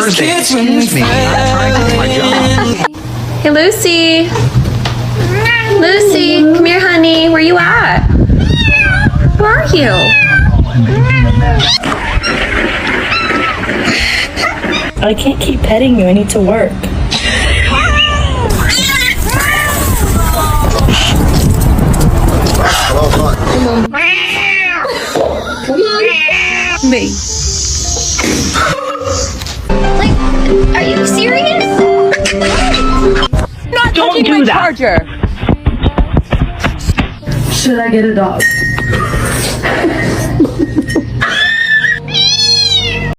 Thursday. Excuse me. I'm trying to do my job. Hey, Lucy. Lucy, come here, honey. Where you at? Where are you? I can't keep petting you. I need to work. Me. Like, are you serious? Not Don't touching do my that. charger. Should I get a dog?